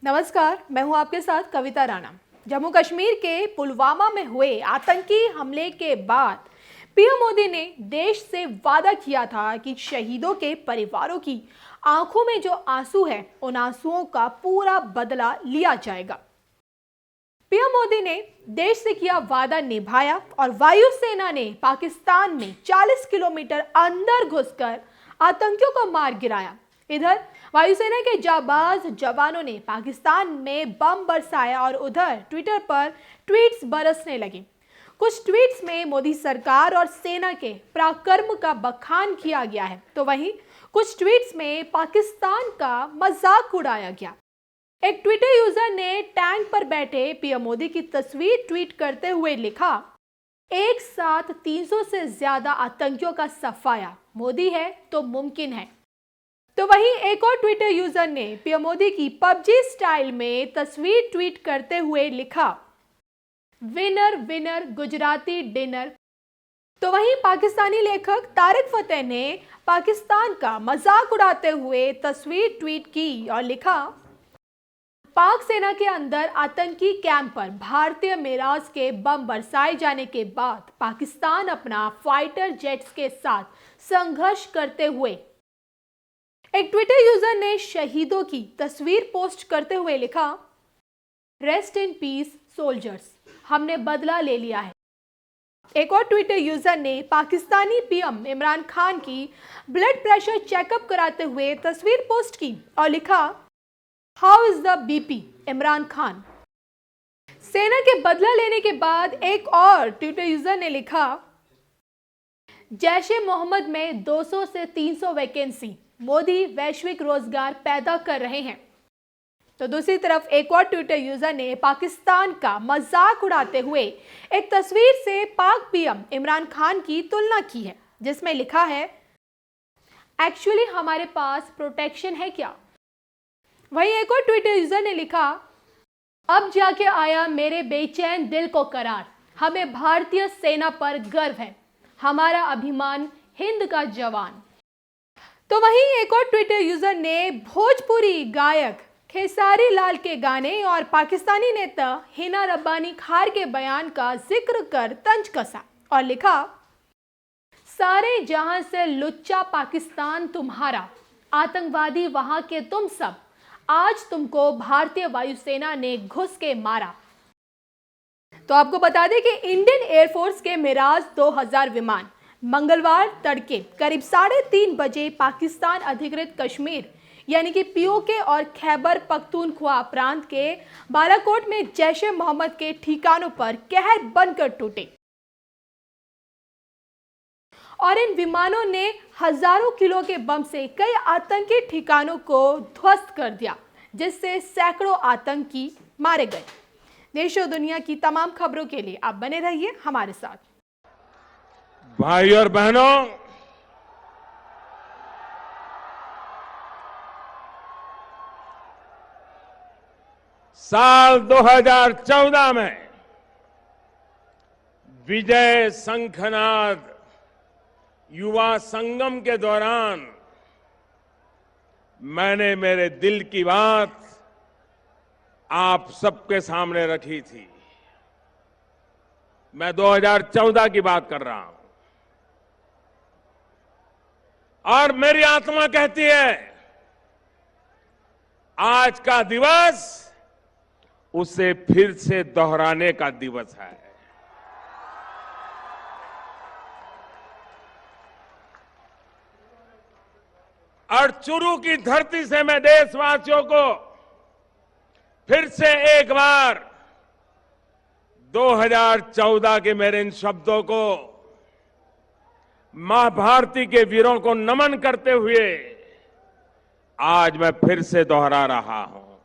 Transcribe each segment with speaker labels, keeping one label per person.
Speaker 1: नमस्कार, मैं हूं आपके साथ कविता राणा। जम्मू कश्मीर के पुलवामा में हुए आतंकी हमले के बाद पीएम मोदी ने देश से वादा किया था कि शहीदों के परिवारों की आंखों में जो आंसू है, उन आंसुओं का पूरा बदला लिया जाएगा। पीएम मोदी ने देश से किया वादा निभाया और वायुसेना ने पाकिस्तान में 40 किलोमीटर अंदर घुसकर आतंकियों को मार गिराया। इधर वायुसेना के जाबाज जवानों ने पाकिस्तान में बम बरसाया और उधर ट्विटर पर ट्वीट्स बरसने लगे। कुछ ट्वीट्स में मोदी सरकार और सेना के पराक्रम का बखान किया गया है, तो वहीं कुछ ट्वीट्स में पाकिस्तान का मजाक उड़ाया गया। एक ट्विटर यूजर ने टैंक पर बैठे पीएम मोदी की तस्वीर ट्वीट करते हुए लिखा, एक साथ 300 से ज्यादा आतंकियों का सफाया, मोदी है तो मुमकिन है। तो वहीं एक और ट्विटर यूजर ने पीएम मोदी की पबजी स्टाइल में तस्वीर ट्वीट करते हुए लिखा, विनर विनर गुजराती डिनर। तो वहीं पाकिस्तानी लेखक तारिक फतेह ने पाकिस्तान का मजाक उड़ाते हुए तस्वीर ट्वीट की और लिखा, पाक सेना के अंदर आतंकी कैंप पर भारतीय मिराज के बम बरसाए जाने के बाद पाकिस्तान अपना फाइटर जेट्स के साथ संघर्ष करते हुए। एक ट्विटर यूजर ने शहीदों की तस्वीर पोस्ट करते हुए लिखा, रेस्ट इन पीस सोल्जर्स, हमने बदला ले लिया है। एक और ट्विटर यूजर ने पाकिस्तानी पीएम इमरान खान की ब्लड प्रेशर चेकअप कराते हुए तस्वीर पोस्ट की और लिखा, how is the BP Imran Khan. सेना के बदला लेने के बाद एक और ट्विटर यूजर ने लिखा, जैश ए मोहम्मद में 200 से 300 वैकेंसी, मोदी वैश्विक रोजगार पैदा कर रहे हैं। तो दूसरी तरफ एक और ट्विटर यूजर ने पाकिस्तान का मजाक उड़ाते हुए एक तस्वीर से पाक पीएम इमरान खान की तुलना की है, जिसमें लिखा है, एक्चुअली हमारे पास प्रोटेक्शन है क्या। वहीं एक और ट्विटर यूजर ने लिखा, अब जाके आया मेरे बेचैन दिल को करार, हमें भारतीय सेना पर गर्व है, हमारा अभिमान हिंद का जवान। तो वहीं एक और ट्विटर यूजर ने भोजपुरी गायक खेसारी लाल के गाने और पाकिस्तानी नेता हिना रब्बानी खार के बयान का जिक्र कर तंज कसा और लिखा, सारे जहां से लुच्चा पाकिस्तान तुम्हारा, आतंकवादी वहां के तुम सब, आज तुमको भारतीय वायुसेना ने घुस के मारा। तो आपको बता दें कि इंडियन एयरफोर्स के मिराज 2000 विमान मंगलवार तड़के करीब 3:30 बजे पाकिस्तान अधिकृत कश्मीर यानी कि पीओके और खैबर पख्तूनख्वा प्रांत के बालाकोट में जैश ए मोहम्मद के ठिकानों पर कहर बनकर टूटे और इन विमानों ने हजारों किलो के बम से कई आतंकी ठिकानों को ध्वस्त कर दिया, जिससे सैकड़ों आतंकी मारे गए। देश और दुनिया की तमाम खबरों के लिए आप बने रहिए हमारे साथ।
Speaker 2: भाई और बहनों, साल 2014 में विजय शंखनाद युवा संगम के दौरान मैंने मेरे दिल की बात आप सबके सामने रखी थी। मैं 2014 की बात कर रहा हूं और मेरी आत्मा कहती है, आज का दिवस उसे फिर से दोहराने का दिवस है। और चुरू की धरती से मैं देशवासियों को फिर से एक बार 2014 के मेरे इन शब्दों को मां भारती के वीरों को नमन करते हुए आज मैं फिर से दोहरा रहा हूं।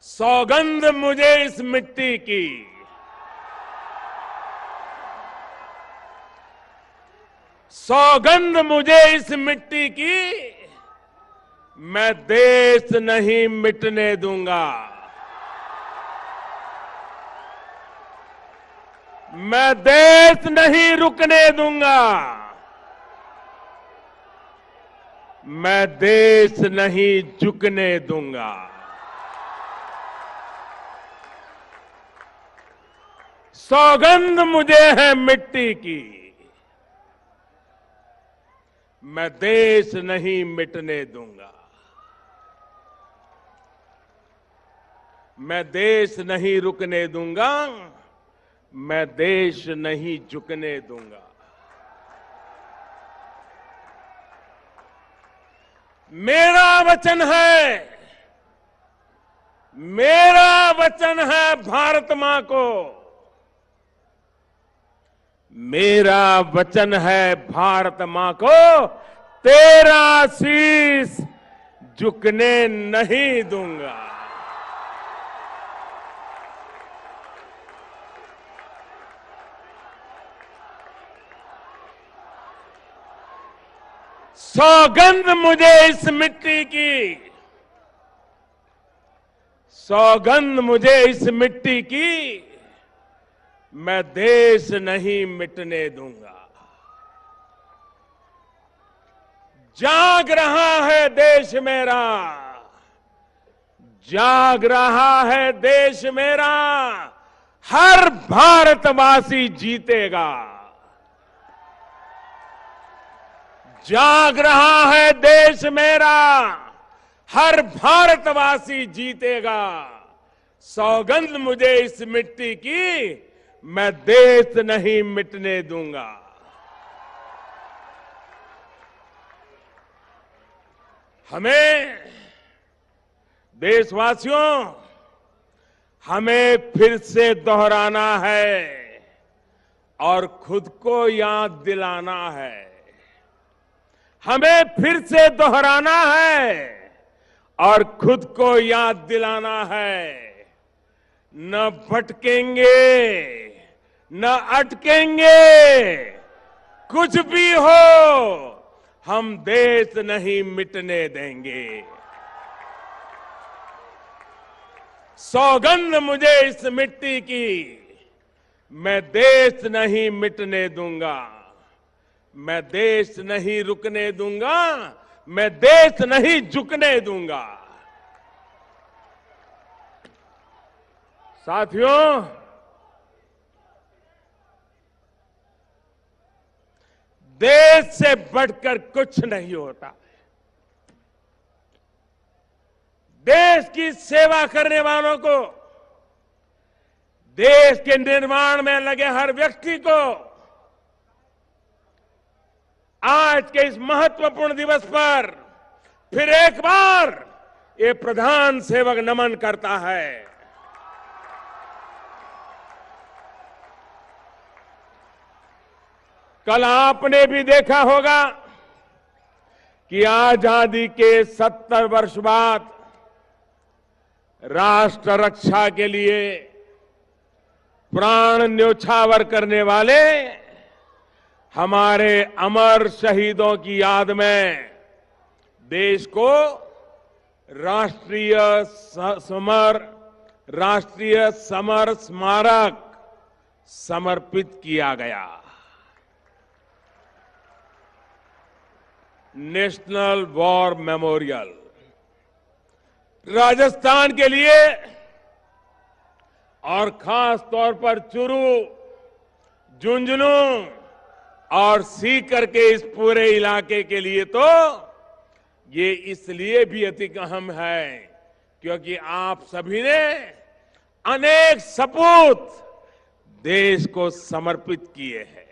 Speaker 2: सौगंध मुझे इस मिट्टी की, सौगंध मुझे इस मिट्टी की, मैं देश नहीं मिटने दूंगा। मैं देश नहीं रुकने दूंगा। मैं देश नहीं झुकने दूंगा। सौगंध मुझे है मिट्टी की, मैं देश नहीं मिटने दूंगा। मैं देश नहीं रुकने दूंगा, मैं देश नहीं झुकने दूंगा। मेरा वचन है भारत मां को, मेरा वचन है भारत मां को, तेरा शीश झुकने नहीं दूंगा। सौगंध मुझे इस मिट्टी की, सौगंध मुझे इस मिट्टी की, मैं देश नहीं मिटने दूंगा। जाग रहा है देश मेरा, जाग रहा है देश मेरा, हर भारतवासी जीतेगा। जाग रहा है देश मेरा, हर भारतवासी जीतेगा। सौगंध मुझे इस मिट्टी की, मैं देश नहीं मिटने दूंगा। हमें देशवासियों, हमें फिर से दोहराना है और खुद को याद दिलाना है। हमें फिर से दोहराना है और खुद को याद दिलाना है। न भटकेंगे, न अटकेंगे, कुछ भी हो, हम देश नहीं मिटने देंगे। सौगंध मुझे इस मिट्टी की, मैं देश नहीं मिटने दूंगा। मैं देश नहीं रुकने दूंगा, मैं देश नहीं झुकने दूंगा। साथियों, देश से बढ़कर कुछ नहीं होता। देश की सेवा करने वालों को, देश के निर्माण में लगे हर व्यक्ति को आज के इस महत्वपूर्ण दिवस पर फिर एक बार ये प्रधान सेवक नमन करता है। कल आपने भी देखा होगा कि आजादी के 70 वर्ष बाद राष्ट्र रक्षा के लिए प्राण न्योछावर करने वाले हमारे अमर शहीदों की याद में देश को राष्ट्रीय समर स्मारक समर्पित किया गया। नेशनल वॉर मेमोरियल राजस्थान के लिए और खास तौर पर चुरू, झुंझुनू और सीकर के इस पूरे इलाके के लिए तो ये इसलिए भी अति अहम है क्योंकि आप सभी ने अनेक सपूत देश को समर्पित किए हैं।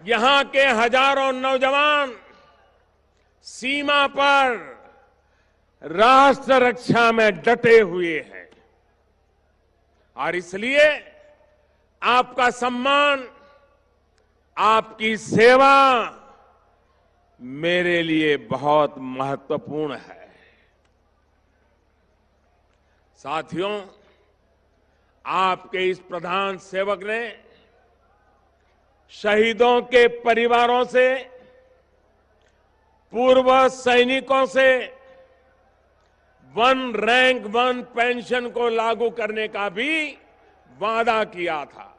Speaker 2: यहां के हजारों नौजवान सीमा पर राष्ट्र रक्षा में डटे हुए हैं और इसलिए आपका सम्मान, आपकी सेवा मेरे लिए बहुत महत्वपूर्ण है। साथियों, आपके इस प्रधान सेवक ने शहीदों के परिवारों से, पूर्व सैनिकों से वन रैंक वन पेंशन को लागू करने का भी वादा किया था।